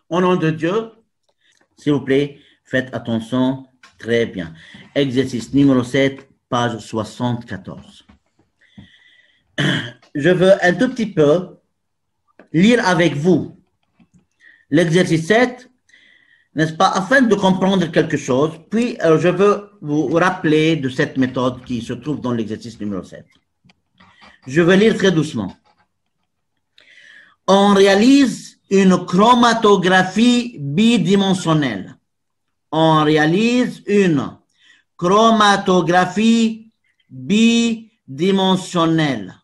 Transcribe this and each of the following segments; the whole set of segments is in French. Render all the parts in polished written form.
Au nom de Dieu, s'il vous plaît, faites attention. Très bien. Exercice numéro 7, page 74. Je veux un tout petit peu lire avec vous l'exercice 7, n'est-ce pas, afin de comprendre quelque chose. Puis, je veux vous rappeler de cette méthode qui se trouve dans l'exercice numéro 7. Je vais lire très doucement. On réalise une chromatographie bidimensionnelle. On réalise une chromatographie bidimensionnelle.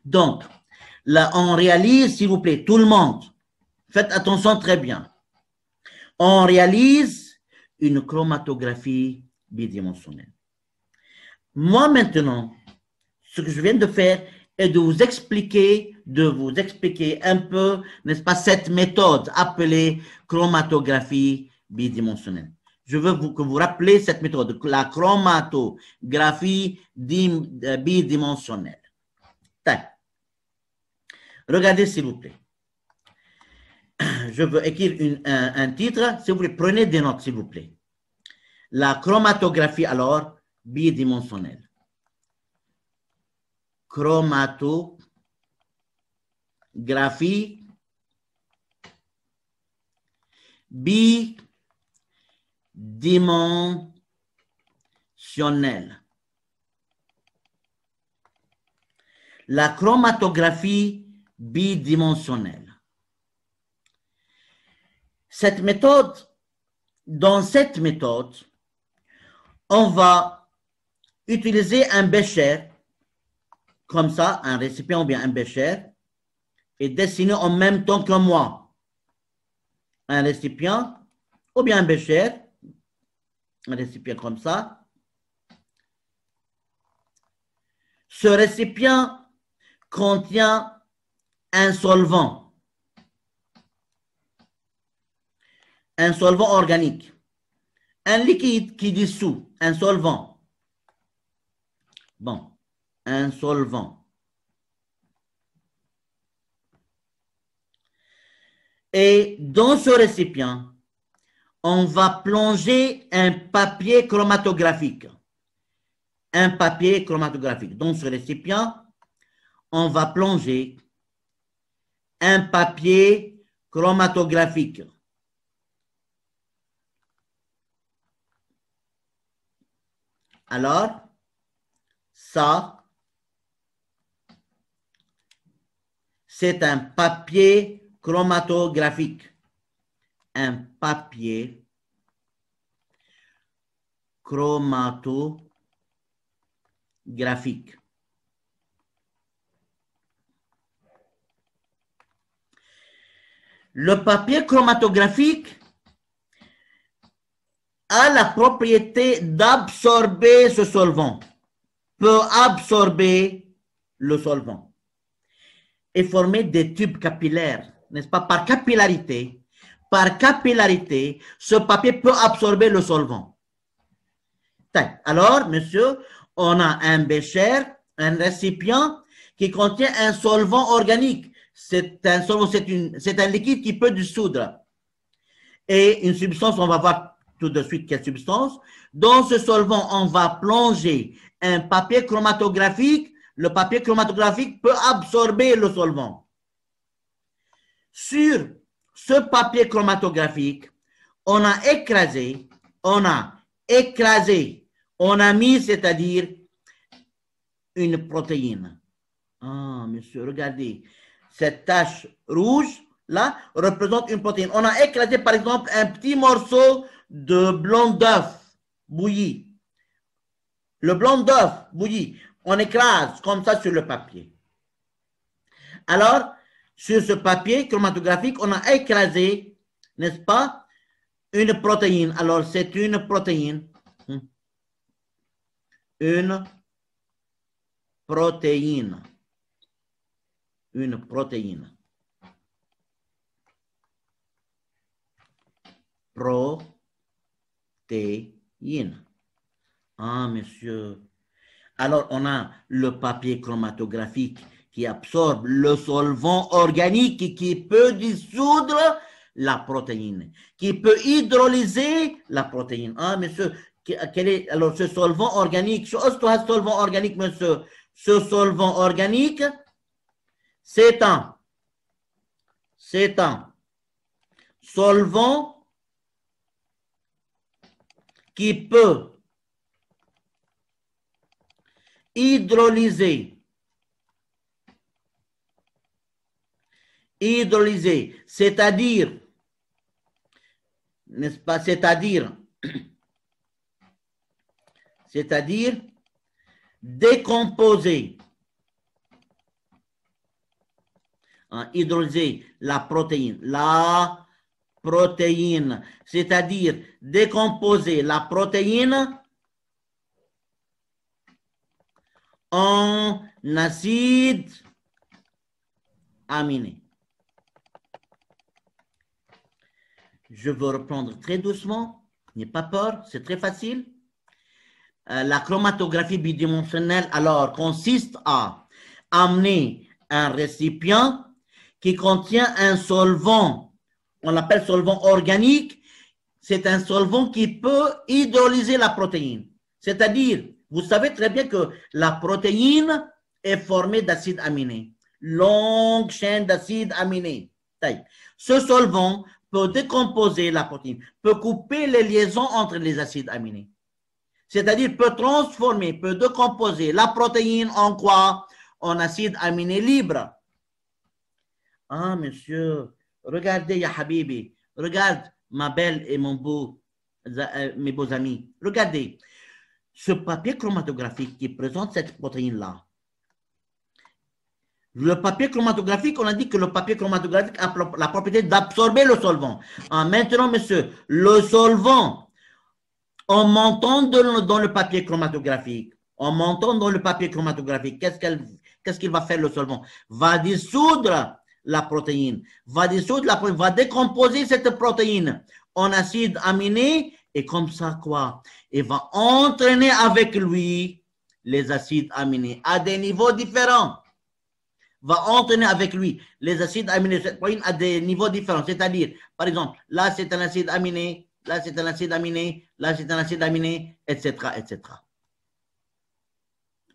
Donc, là, on réalise, s'il vous plaît, tout le monde, faites attention très bien. On réalise une chromatographie bidimensionnelle. Moi, maintenant, ce que je viens de faire est de vous expliquer un peu, n'est-ce pas, cette méthode appelée chromatographie bidimensionnelle. Je veux que vous rappelez cette méthode, la chromatographie bidimensionnelle. Regardez, s'il vous plaît. Je veux écrire un titre. S'il vous plaît, prenez des notes, s'il vous plaît. La chromatographie, alors, bidimensionnelle. Chromatographie bidimensionnelle. La chromatographie bidimensionnelle. Dans cette méthode, on va utiliser un bécher, comme ça, un récipient ou bien un bécher, et dessiner en même temps que moi un récipient ou bien un bécher, un récipient comme ça. Ce récipient contient un solvant organique, un liquide qui dissout, un solvant. Bon, un solvant. Et dans ce récipient, on va plonger un papier chromatographique. Un papier chromatographique. Dans ce récipient, on va plonger un papier chromatographique. Alors, ça, c'est un papier chromatographique. Un papier chromatographique. Le papier chromatographique a la propriété d'absorber ce solvant, peut absorber le solvant et former des tubes capillaires, n'est-ce pas? Par capillarité, ce papier peut absorber le solvant. Alors, monsieur, on a un bécher, un récipient qui contient un solvant organique. C'est un liquide qui peut dissoudre. Et une substance, on va voir tout de suite quelle substance. Dans ce solvant, on va plonger un papier chromatographique. Le papier chromatographique peut absorber le solvant. Sur ce papier chromatographique, on a mis, c'est-à-dire une protéine. Ah, monsieur, regardez. Cette tache rouge, là, représente une protéine. On a écrasé, par exemple, un petit morceau de blanc d'œuf bouilli. Le blanc d'œuf bouilli, on écrase comme ça sur le papier. Alors, sur ce papier chromatographique, on a écrasé, n'est-ce pas, une protéine. Alors, c'est une protéine. Une protéine. Une protéine. Protéine. Ah, monsieur. Alors, on a le papier chromatographique qui absorbe le solvant organique et qui peut dissoudre la protéine, qui peut hydrolyser la protéine. Ah, monsieur, quel est alors ce solvant organique? Ce solvant organique, monsieur, ce solvant organique, c'est un solvant qui peut hydrolyser, c'est-à-dire, n'est-ce pas, c'est-à-dire décomposer, hydrolyser la protéine, c'est-à-dire décomposer la protéine en acides aminés. Je veux reprendre très doucement, n'ayez pas peur, c'est très facile. La chromatographie bidimensionnelle, alors, consiste à amener un récipient qui contient un solvant, on l'appelle solvant organique, c'est un solvant qui peut hydrolyser la protéine. C'est-à-dire, vous savez très bien que la protéine est formée d'acides aminés, longue chaîne d'acides aminés. Ce solvant peut décomposer la protéine, peut couper les liaisons entre les acides aminés. C'est-à-dire peut transformer, peut décomposer la protéine en quoi? En acide aminé libre. Ah, monsieur, regardez, ya Habibi, regarde ma belle et mon beau, mes beaux amis. Regardez, ce papier chromatographique qui présente cette protéine-là. Le papier chromatographique, on a dit que le papier chromatographique a la propriété d'absorber le solvant. Ah, maintenant, monsieur, le solvant, en montant dans le papier chromatographique, qu'est-ce qu'il va faire le solvant? Va dissoudre la protéine, va décomposer cette protéine en acides aminés et comme ça quoi? Et va entraîner avec lui les acides aminés à des niveaux différents. Va entraîner avec lui les acides aminés de cette protéine à des niveaux différents. C'est-à-dire, par exemple, là c'est un acide aminé, là c'est un acide aminé, là c'est un acide aminé, etc., etc.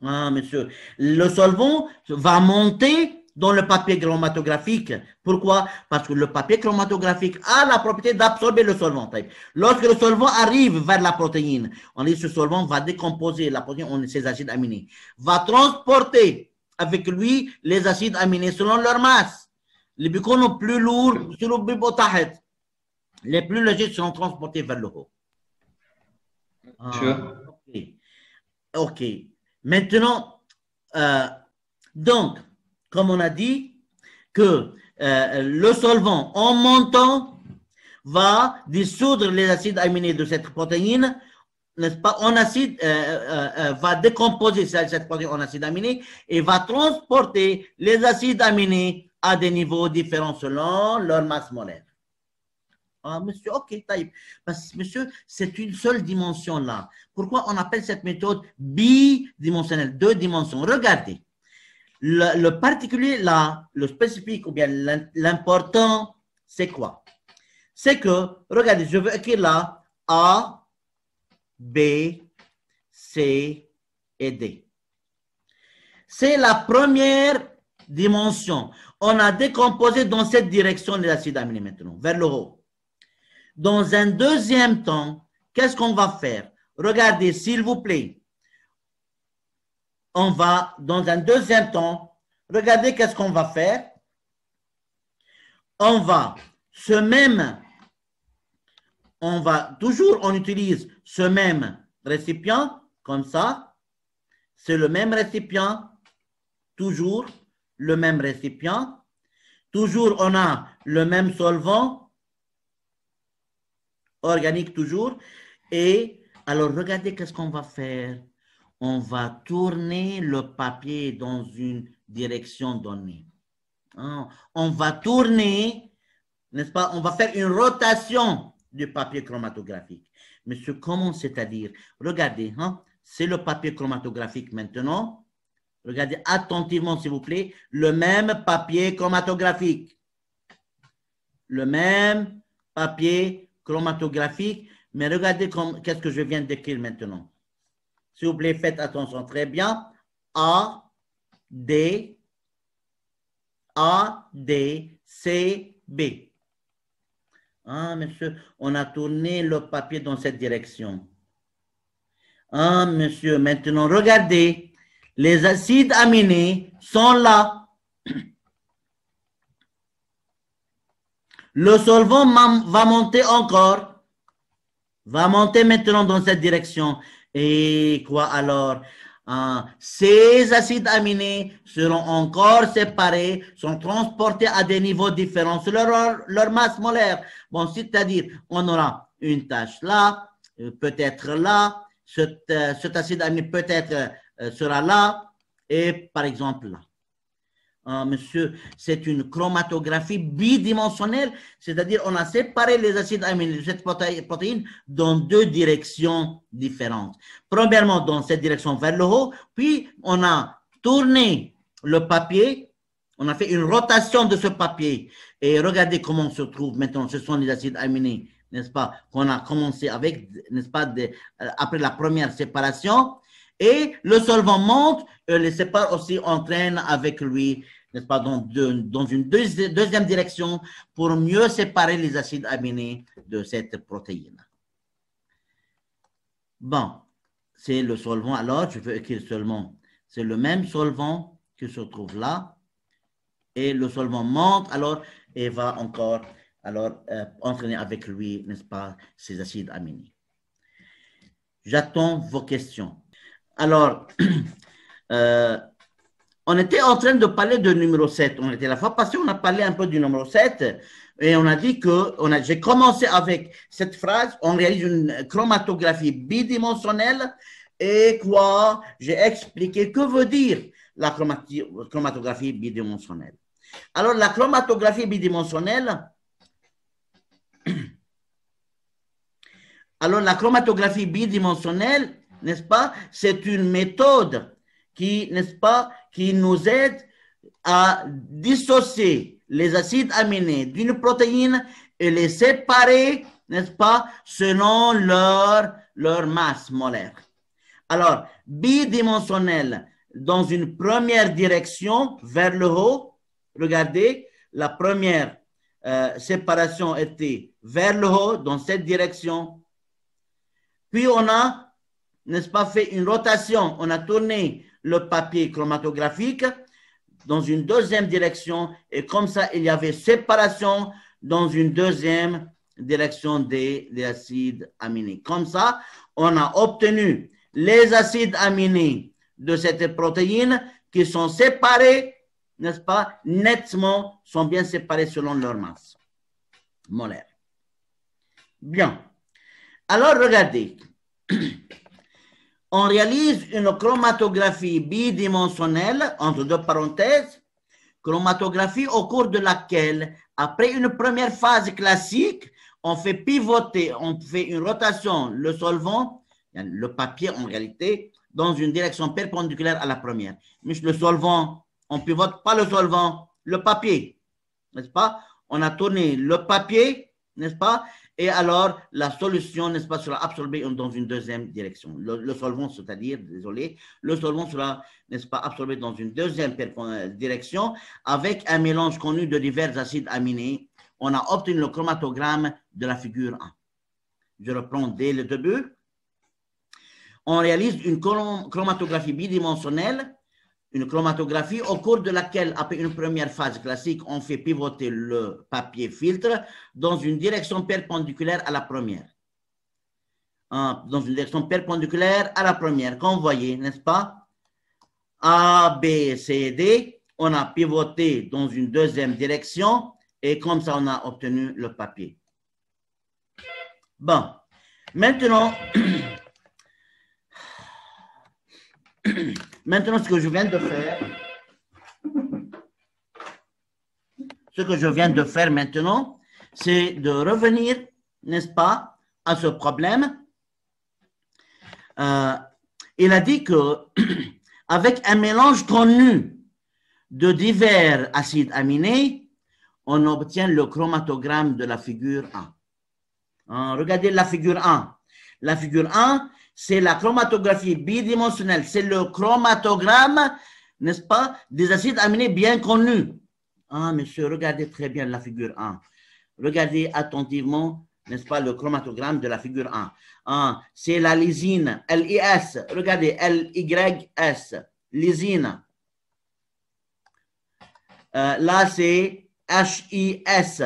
Ah, monsieur, le solvant va monter dans le papier chromatographique. Pourquoi? Parce que le papier chromatographique a la propriété d'absorber le solvant. Lorsque le solvant arrive vers la protéine, on dit que ce solvant va décomposer la protéine en ces acides aminés, va transporter avec lui les acides aminés selon leur masse. Les bicônes plus lourds, les plus légers seront transportés vers le haut. Ok. Maintenant, donc, comme on a dit, que le solvant, en montant, va dissoudre les acides aminés de cette protéine, n'est-ce pas, en acide, va décomposer cette protéine en acides aminés et va transporter les acides aminés à des niveaux différents selon leur masse molaire. Ah, monsieur, ok, taïb. Parce que, monsieur, c'est une seule dimension là. Pourquoi on appelle cette méthode bidimensionnelle, deux dimensions? Regardez. Le particulier là, le spécifique ou bien l'important, c'est quoi? C'est que, regardez, je veux écrire là A, B, C et D. C'est la première dimension. On a décomposé dans cette direction les acides aminés maintenant, vers le haut. Dans un deuxième temps, qu'est-ce qu'on va faire? Regardez, s'il vous plaît. On va, dans un deuxième temps, regardez qu'est-ce qu'on va faire. On va, on utilise ce même récipient, comme ça. C'est le même récipient, toujours le même récipient. Toujours, on a le même solvant, organique toujours. Et alors, regardez qu'est-ce qu'on va faire. On va tourner le papier dans une direction donnée. On va tourner, n'est-ce pas? On va faire une rotation du papier chromatographique. Monsieur, comment c'est-à-dire? Regardez, c'est le papier chromatographique maintenant. Regardez attentivement, s'il vous plaît, le même papier chromatographique. le même papier chromatographique, mais regardez qu'est-ce que je viens d'écrire maintenant. S'il vous plaît, faites attention très bien. A, D, C, B. Ah, monsieur, on a tourné le papier dans cette direction. Ah, monsieur, maintenant, regardez, les acides aminés sont là. Le solvant va monter encore, va monter maintenant dans cette direction. Et quoi alors? Ces acides aminés seront encore séparés, sont transportés à des niveaux différents sur leur masse molaire. Bon, c'est-à-dire, on aura une tâche là, peut-être là, cet acide aminé peut-être sera là, et par exemple là. Monsieur, c'est une chromatographie bidimensionnelle, c'est-à-dire on a séparé les acides aminés de cette protéine dans deux directions différentes. Premièrement, dans cette direction vers le haut, puis on a tourné le papier, on a fait une rotation de ce papier, et regardez comment on se trouve maintenant, ce sont les acides aminés, n'est-ce pas, qu'on a commencé avec, n'est-ce pas, après la première séparation, et le solvant monte, les sépare aussi, entraîne avec lui, n'est-ce pas, dans une deuxième direction pour mieux séparer les acides aminés de cette protéine. Bon, c'est le solvant. Alors, je veux écrire seulement, c'est le même solvant qui se trouve là, et le solvant monte, alors, et va encore, alors, entraîner avec lui, n'est-ce pas, ces acides aminés. J'attends vos questions. Alors, on était en train de parler de numéro 7. On était la fois passée, on a parlé un peu du numéro 7 et on a dit que j'ai commencé avec cette phrase, on réalise une chromatographie bidimensionnelle et quoi, j'ai expliqué que veut dire la chromatographie bidimensionnelle. Alors, la chromatographie bidimensionnelle, n'est-ce pas, c'est une méthode qui, n'est-ce pas, qui nous aide à dissocier les acides aminés d'une protéine et les séparer, n'est-ce pas, selon leur masse molaire. Alors, bidimensionnel, dans une première direction vers le haut, regardez, la première séparation était vers le haut, dans cette direction. Puis on a, n'est-ce pas, fait une rotation, on a tourné le papier chromatographique dans une deuxième direction et comme ça, il y avait séparation dans une deuxième direction des acides aminés. Comme ça, on a obtenu les acides aminés de cette protéine qui sont séparés, n'est-ce pas, nettement, sont bien séparés selon leur masse molaire. Bien. Alors, regardez. On réalise une chromatographie bidimensionnelle, entre deux parenthèses, chromatographie au cours de laquelle, après une première phase classique, on fait pivoter, on fait une rotation, le solvant, le papier en réalité, dans une direction perpendiculaire à la première. Mais le solvant, on pivote pas le solvant, le papier, n'est-ce pas? On a tourné le papier, n'est-ce pas? Et alors, la solution, n'est-ce pas, sera absorbée dans une deuxième direction. Le solvant, c'est-à-dire, désolé, le solvant sera, n'est-ce pas, absorbé dans une deuxième direction avec un mélange connu de divers acides aminés. On a obtenu le chromatogramme de la figure 1. Je reprends dès le début. On réalise une chromatographie bidimensionnelle, une chromatographie au cours de laquelle, après une première phase classique, on fait pivoter le papier filtre dans une direction perpendiculaire à la première. Dans une direction perpendiculaire à la première, comme vous voyez, n'est-ce pas? A, B, C, D, on a pivoté dans une deuxième direction et comme ça, on a obtenu le papier. Bon, maintenant... Maintenant, ce que je viens de faire maintenant, c'est de revenir, n'est-ce pas, à ce problème. Il a dit que avec un mélange connu de divers acides aminés, on obtient le chromatogramme de la figure 1. Regardez la figure 1. La figure 1, c'est la chromatographie bidimensionnelle. C'est le chromatogramme, n'est-ce pas, des acides aminés bien connus. Monsieur, regardez très bien la figure 1. Regardez attentivement, n'est-ce pas, le chromatogramme de la figure 1. C'est la lysine, LIS. Regardez, LYS, lysine. Là, c'est HIS,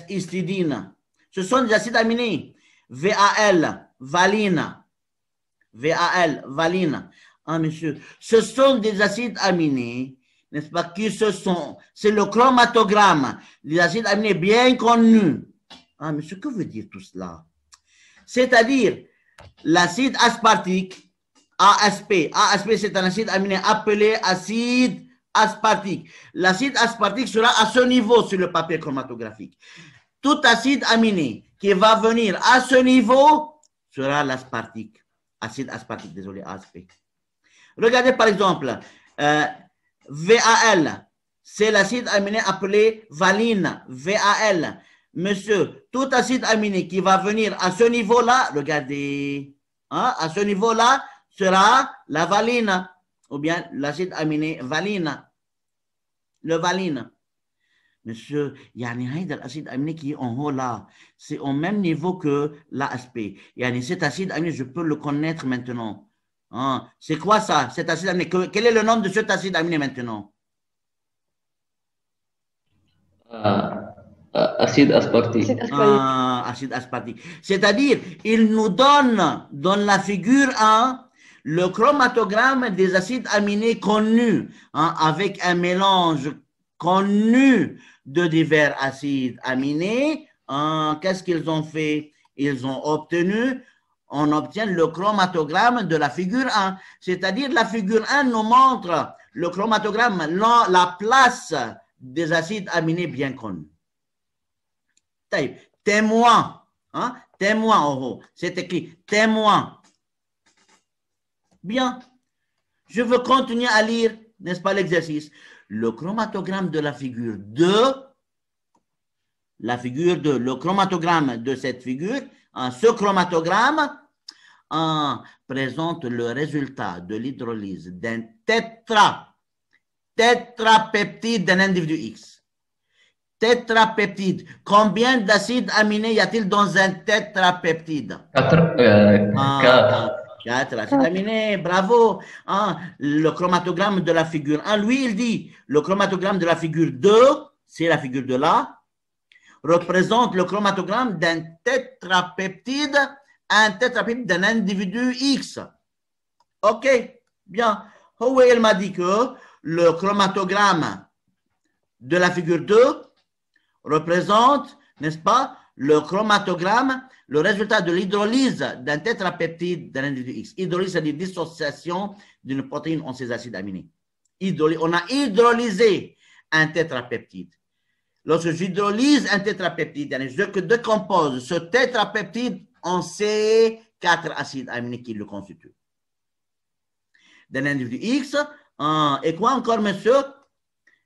histidine. Ce sont des acides aminés. VAL, valine. VAL, valine. Monsieur, ce sont des acides aminés, n'est-ce pas, qui se sont, c'est le chromatogramme, des acides aminés bien connus. Monsieur, que veut dire tout cela? C'est-à-dire, l'acide aspartique, ASP. ASP, c'est un acide aminé appelé acide aspartique. L'acide aspartique sera à ce niveau sur le papier chromatographique. Tout acide aminé qui va venir à ce niveau sera l'aspartique. Acide aspartique, désolé, ASP. Regardez par exemple, VAL, c'est l'acide aminé appelé valine, VAL. Monsieur, tout acide aminé qui va venir à ce niveau-là, regardez, à ce niveau-là sera la valine, ou bien l'acide aminé valine, le valine. Monsieur, il y a l'acide aminé qui est en haut là, c'est au même niveau que l'ASP. Cet acide aminé, je peux le connaître maintenant. C'est quoi ça, cet acide aminé? Quel est le nom de cet acide aminé maintenant? Acide aspartique. Acide aspartique. C'est-à-dire, il nous donne dans la figure 1 le chromatogramme des acides aminés connus, avec un mélange connu de divers acides aminés. Qu'est-ce qu'ils ont fait? Ils ont obtenu, on obtient le chromatogramme de la figure 1. C'est-à-dire, la figure 1 nous montre le chromatogramme, la place des acides aminés bien connus. Témoin, témoin en haut, c'est écrit témoin. Bien, je veux continuer à lire, n'est-ce pas, l'exercice. Le chromatogramme de la figure 2, le chromatogramme de cette figure, ce chromatogramme présente le résultat de l'hydrolyse d'un tétrapeptide d'un individu X. Tétrapeptide. Combien d'acides aminés y a-t-il dans un tétrapeptide? 4 acides aminés, bravo. Le chromatogramme de la figure 1, lui, il dit, le chromatogramme de la figure 2, c'est la figure 2 là, représente le chromatogramme d'un tétrapeptide, d'un individu X. OK, bien. Il m'a dit que le chromatogramme de la figure 2 représente, n'est-ce pas, le chromatogramme, le résultat de l'hydrolyse d'un tétrapeptide d'un individu X. Hydrolyse, c'est-à-dire dissociation d'une protéine en ses acides aminés. On a hydrolysé un tétrapeptide. Lorsque j'hydrolyse un tétrapeptide, je décompose ce tétrapeptide en ces 4 acides aminés qui le constituent. D'un individu X, et quoi encore, monsieur?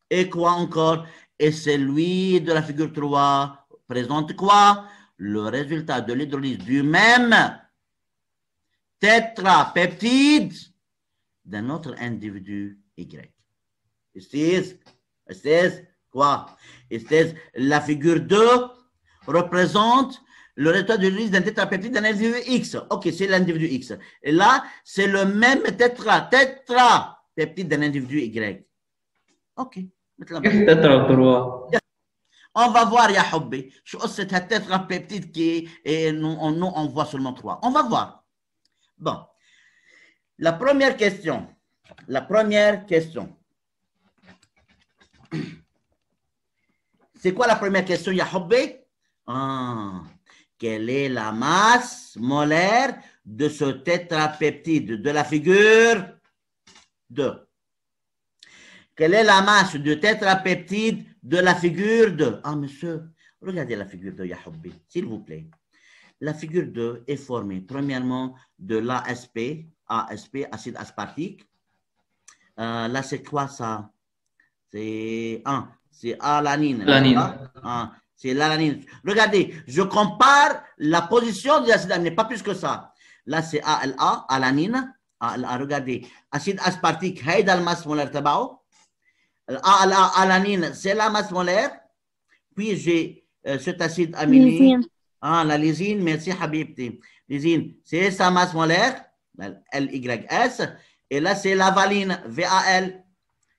Et quoi encore? Et celui de la figure 3 présente quoi? Le résultat de l'hydrolyse du même tétrapeptide d'un autre individu Y. C'est quoi? La figure 2 représente le résultat de l'hydrolyse d'un tétrapeptide d'un individu X. OK, c'est l'individu X. Et là, c'est le même tétrapeptide d'un individu Y. OK. On va voir, ya Hobby. C'est un tétrapeptide qui est, nous, on voit seulement 3. On va voir. Bon. La première question. C'est quoi la première question, ya Hobby? Quelle est la masse molaire de ce tétrapeptide de la figure 2? Quelle est la masse du tétrapeptide de la figure 2? Monsieur, regardez la figure 2, ya Hobby, s'il vous plaît. La figure 2 est formée, premièrement, de l'ASP, acide aspartique. Là, c'est quoi ça? C'est c'est alanine. Alanine. Ah, c'est l'alanine. Regardez, je compare la position des acides aminés, pas plus que ça. Là, c'est ALA, alanine. ALA, regardez, acide aspartique, هيدا الماس مولر تبعه. ALA, alanine, c'est la masse molaire. Puis j'ai cet acide aminé. Lysine. Ah, la lysine, merci Habibti. Lysine, c'est sa masse molaire, LYS. Et là, c'est la valine, VAL.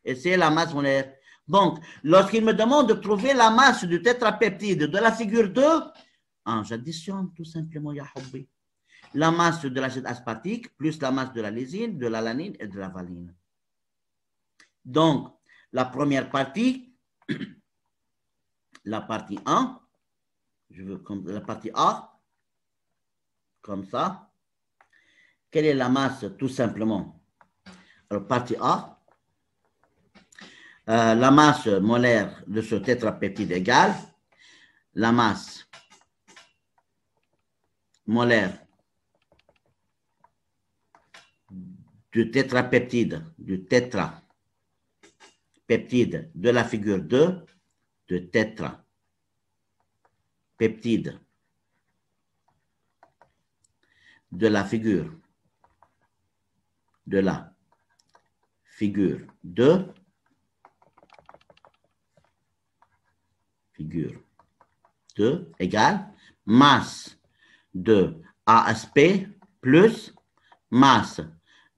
Et c'est la masse molaire. Donc, lorsqu'il me demande de trouver la masse du tétrapeptide de la figure 2, j'additionne tout simplement, ya Hobbi, la masse de l'acide aspartique plus la masse de la lysine, de l'alanine et de la valine. Donc, la première partie, la partie 1, je veux comme la partie A, comme ça. Quelle est la masse, tout simplement? Alors, partie A, la masse molaire de ce tétrapeptide égale la masse molaire du tétrapeptide, de la figure 2, de tétrapeptide de la figure 2, figure 2 égale masse de ASP plus masse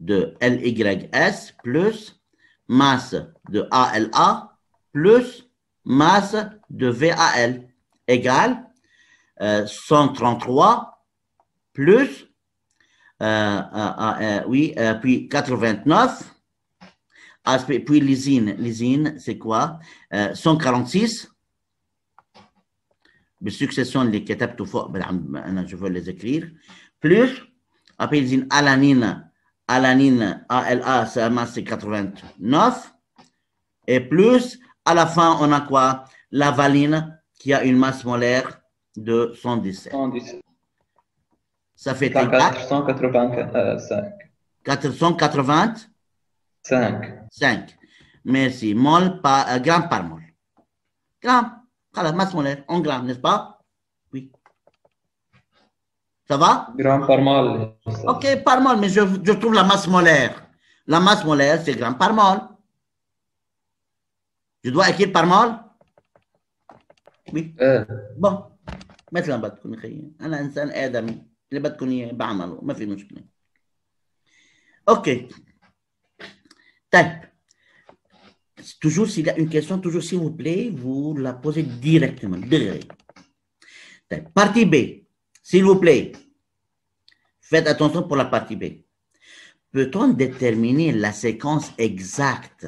de LYS plus masse de ALA plus masse de VAL égale 133 plus puis 89 puis lysine c'est quoi 146 بالسكسيسيون اللي كتبته فوق انا je veux les écrire plus après lysine alanine ALA sa masse c'est 89 et plus à la fin on a quoi la valine qui a une masse molaire de 117 ça fait 485 merci mol par gramme par mol gramme. La masse molaire en grammes, n'est-ce pas? Oui. Ça va? Gramme par mol. Ok, par mol, mais je trouve la masse molaire. La masse molaire, c'est gramme par mol. Je dois écrire par mol? Oui. Bon. مثلا بدكم خيي أنا إنسان آدمي اللي بدكم إياه بعمله ما في مشكلة. Ok. طيب. Toujours, s'il y a une question, toujours, s'il vous plaît, vous la posez directement. Partie B, s'il vous plaît. Faites attention pour la partie B. Peut-on déterminer la séquence exacte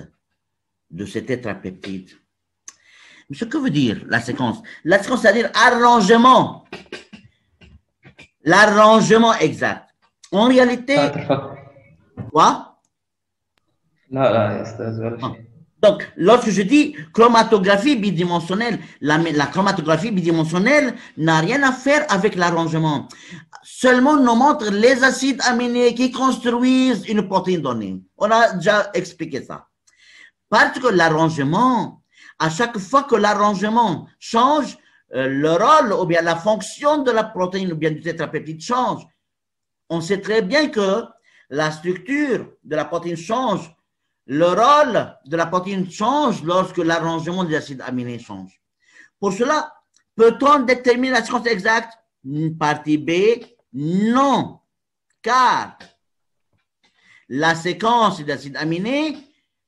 de ce tétrapeptide? Ce que veut dire la séquence? La séquence, c'est-à-dire arrangement. L'arrangement exact. En réalité, quoi? لا أستاذ ولا شيء. Donc, lorsque je dis chromatographie bidimensionnelle, la chromatographie bidimensionnelle n'a rien à faire avec l'arrangement. Seulement, nous montre les acides aminés qui construisent une protéine donnée. On a déjà expliqué ça. Parce que l'arrangement, à chaque fois que l'arrangement change, le rôle ou bien la fonction de la protéine ou bien du tétrapeptide change. On sait très bien que la structure de la protéine change. Le rôle de la protéine change lorsque l'arrangement des acides aminés change. Pour cela, peut-on déterminer la séquence exacte? Partie B, non. Car la séquence des acides aminés,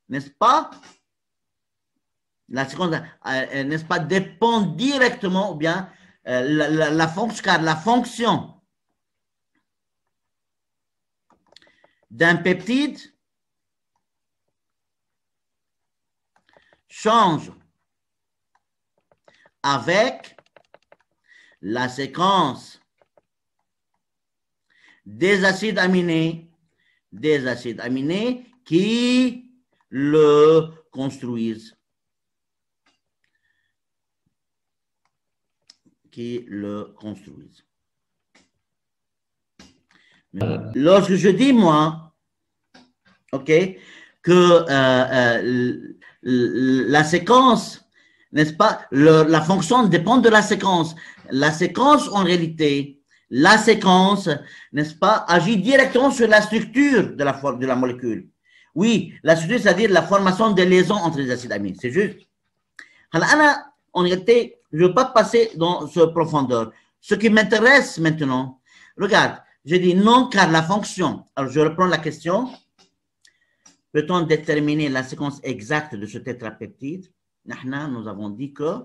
n'est-ce pas? La séquence, n'est-ce pas, dépend directement, ou bien la fonction, car la fonction d'un peptide change avec la séquence des acides aminés qui le construisent. Lorsque je dis, moi, ok, que la séquence n'est-ce pas? La fonction dépend de la séquence. La séquence, en réalité, la séquence, n'est-ce pas, agit directement sur la structure de la molécule. Oui, la structure, c'est-à-dire la formation des liaisons entre les acides aminés. C'est juste. Alors, en réalité, je ne veux pas passer dans cette profondeur. Ce qui m'intéresse maintenant, regarde, je dis non car la fonction. Alors, je reprends la question. Peut-on déterminer la séquence exacte de ce tétrapeptide? Nous avons dit que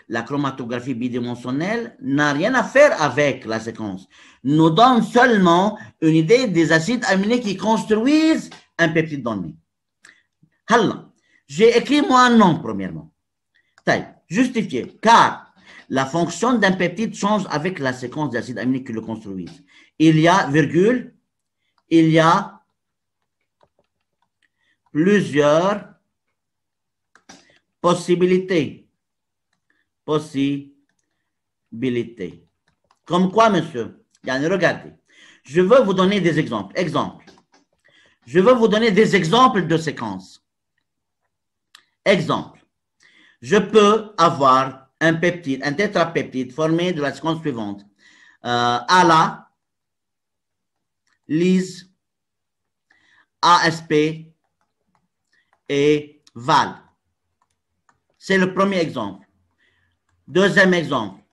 la chromatographie bidimensionnelle n'a rien à faire avec la séquence. Nous donne seulement une idée des acides aminés qui construisent un peptide donné. Alors, j'ai écrit moi un nom premièrement. Justifié, car la fonction d'un peptide change avec la séquence d'acides aminés qui le construisent. Il y a, virgule, il y a plusieurs possibilités. Comme quoi, monsieur? Regardez. Je veux vous donner des exemples. Je veux vous donner des exemples de séquences. Exemple. Je peux avoir un peptide, un tétrapeptide formé de la séquence suivante. ALA, LYS, ASP et VAL. C'est le premier exemple. Deuxième exemple.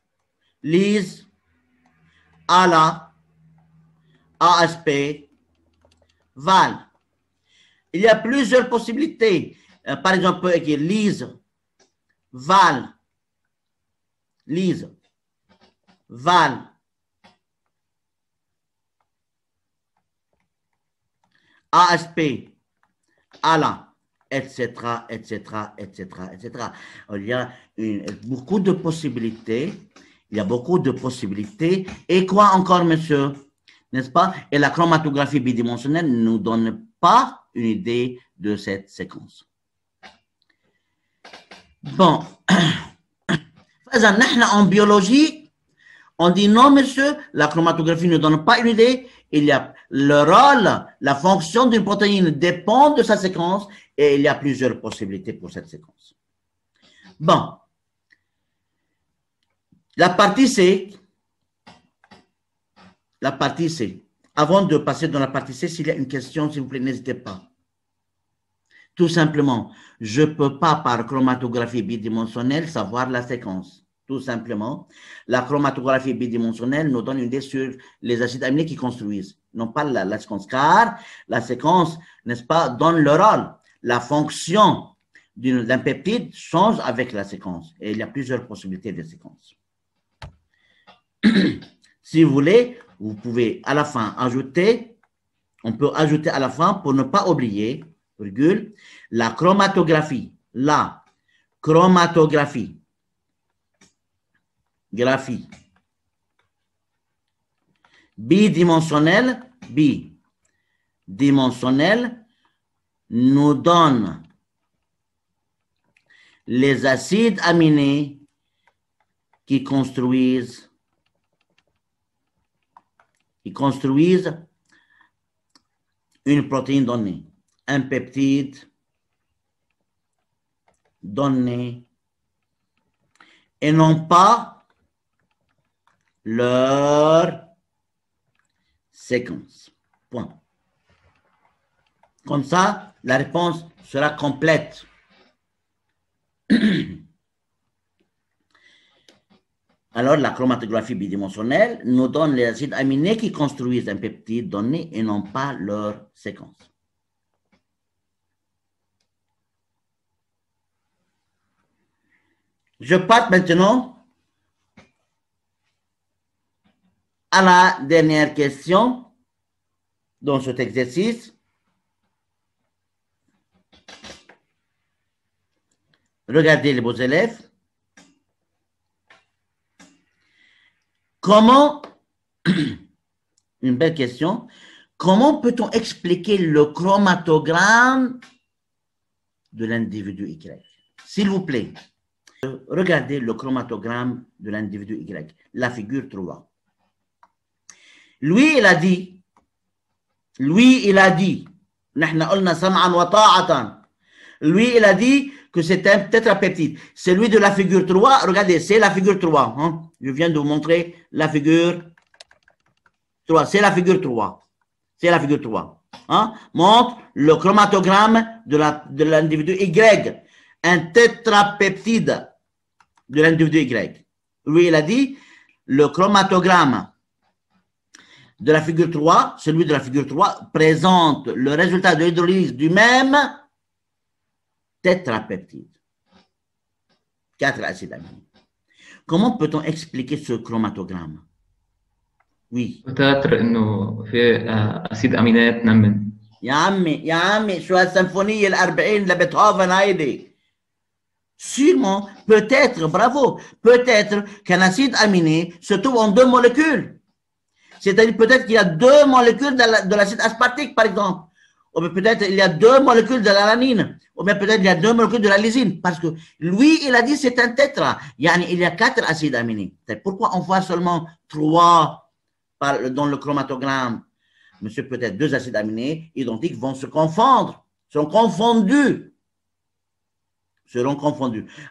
LYS, ALA, ASP, VAL. Il y a plusieurs possibilités. Par exemple, on peut écrire LYS, VAL, LYS, VAL, ASP, ALA, etc., etc., etc., etc. Il y a beaucoup de possibilités. Il y a beaucoup de possibilités. Et quoi encore, monsieur? N'est-ce pas? Et la chromatographie bidimensionnelle ne nous donne pas une idée de cette séquence. Bon. En biologie, on dit non, monsieur, la chromatographie ne donne pas une idée. Il y a le rôle, la fonction d'une protéine dépend de sa séquence et il y a plusieurs possibilités pour cette séquence. Bon. La partie C. La partie C. Avant de passer dans la partie C, s'il y a une question, s'il vous plaît, n'hésitez pas. Tout simplement, je ne peux pas par chromatographie bidimensionnelle savoir la séquence. Tout simplement, la chromatographie bidimensionnelle nous donne une idée sur les acides aminés qui construisent, non pas la séquence, car la séquence, n'est-ce pas, donne le rôle. La fonction d'un peptide change avec la séquence et il y a plusieurs possibilités de séquences. Si vous voulez, vous pouvez à la fin ajouter, on peut ajouter à la fin pour ne pas oublier, virgule, la chromatographie bidimensionnelle nous donne les acides aminés qui construisent une protéine donnée, un peptide donné, et non pas leur séquence. Point. Comme ça, la réponse sera complète. Alors, la chromatographie bidimensionnelle nous donne les acides aminés qui construisent un peptide donné et non pas leur séquence. Je passe maintenant à la dernière question dans cet exercice. Regardez les beaux élèves. Comment, une belle question, comment peut-on expliquer le chromatogramme de l'individu Y? S'il vous plaît, regardez le chromatogramme de l'individu Y, la figure 3. Lui, il a dit, lui, il a dit que c'est un tétrapeptide. Celui de la figure 3, regardez, c'est la figure 3. Hein? Je viens de vous montrer la figure 3. C'est la figure 3. C'est la figure 3. Hein? Montre le chromatogramme de l'individu Y. Un tétrapeptide de l'individu Y. Lui, il a dit, le chromatogramme de la figure 3, celui de la figure 3, présente le résultat de l'hydrolyse du même tétrapeptide. 4 acides aminés. Comment peut-on expliquer ce chromatogramme? Oui. peut-être إنه في أسيد أمينات نمن. يا عمي شو هالسيمفونية ال40 لبيتهوفن هيدي؟ Sûrement, peut-être, bravo, peut-être qu'un acide aminé se trouve en 2 molécules. C'est-à-dire peut-être qu'il y a 2 molécules de l'acide aspartique, par exemple. Ou bien peut-être il y a 2 molécules de l'alanine. Ou bien peut-être il y a 2 molécules de la lysine. Parce que lui, il a dit c'est un tétra. Il y a 4 acides aminés. Pourquoi on voit seulement 3 dans le chromatogramme? Monsieur, peut-être 2 acides aminés identiques vont se confondre, seront confondus.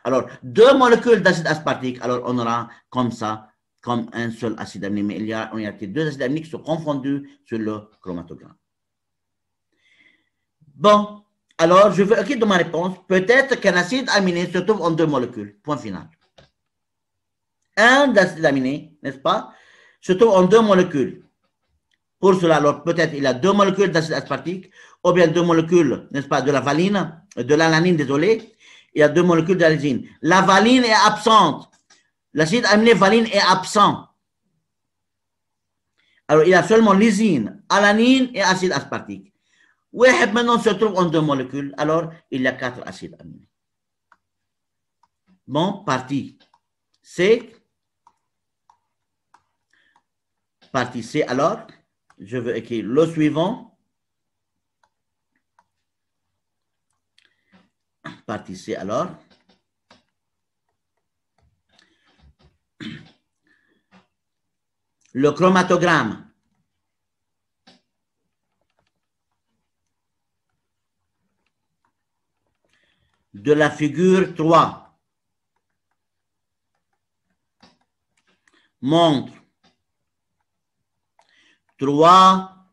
Alors, 2 molécules d'acide aspartique, alors on aura comme ça, comme un seul acide aminé. Mais il y a 2 acides aminés qui sont confondus sur le chromatogramme. Bon, alors je veux écrire dans ma réponse, peut-être qu'un acide aminé se trouve en 2 molécules. Point final. Un acide aminé, n'est-ce pas, se trouve en 2 molécules. Pour cela, alors peut-être il y a 2 molécules d'acide aspartique, ou bien 2 molécules, n'est-ce pas, de la valine, de l'alanine, désolé. Il y a 2 molécules de la lysine. La valine est absente. L'acide aminé valine est absent. Alors, il y a seulement lysine, alanine et acide aspartique. Wahid maintenant se trouve en 2 molécules. Alors, il y a 4 acides aminés. Bon, partie C. Partie C, alors, je veux écrire le suivant. Partie C, alors. Le chromatogramme de la figure 3 montre 3.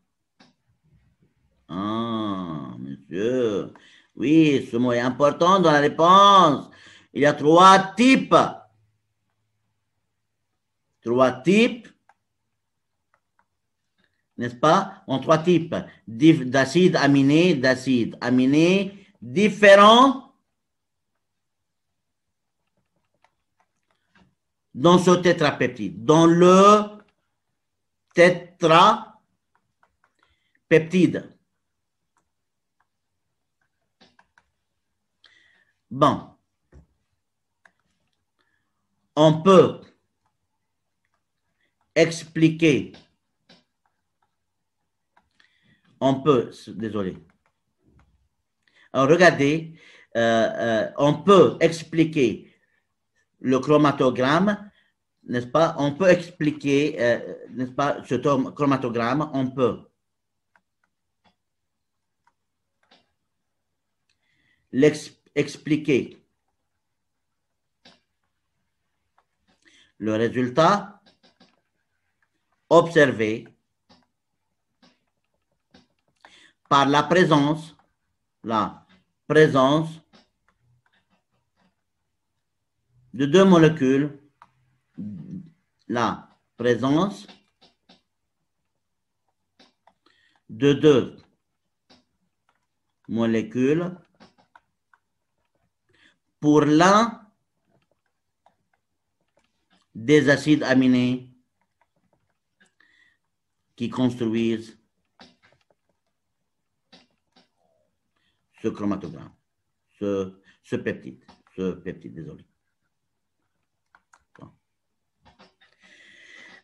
Ah, monsieur. Oui, ce mot est important dans la réponse. Il y a 3 types. 3 types, n'est-ce pas? En 3 types d'acides aminés, différents dans ce tétrapeptide, dans le tétrapeptide. Bon, on peut expliquer, désolé. Alors, regardez, on peut expliquer le chromatogramme, n'est-ce pas? On peut expliquer, n'est-ce pas, ce chromatogramme, on peut l'expliquer. Le résultat observé par la présence de 2 molécules, la présence de 2 molécules pour l'un des acides aminés qui construisent ce chromatogramme, ce peptide, désolé. Bon.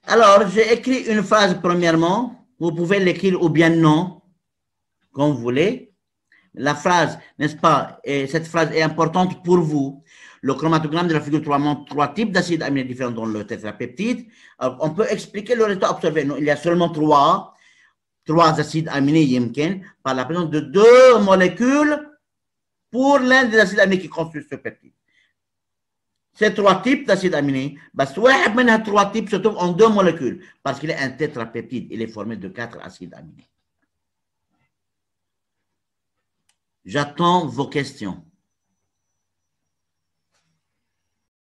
Alors, j'ai écrit une phrase premièrement, vous pouvez l'écrire ou bien non, comme vous voulez. La phrase, n'est-ce pas, et cette phrase est importante pour vous. Le chromatogramme de la figure 3 montre 3 types d'acides aminés différents dans le tétrapeptide. Alors, on peut expliquer le résultat observé. Non, il y a seulement 3 acides aminés, par la présence de 2 molécules pour l'un des acides aminés qui constituent ce peptide. Ces trois types d'acides aminés, واحد منها trois types se trouve en deux molécules parce qu'il est un tétrapeptide. Il est formé de 4 acides aminés. J'attends vos questions.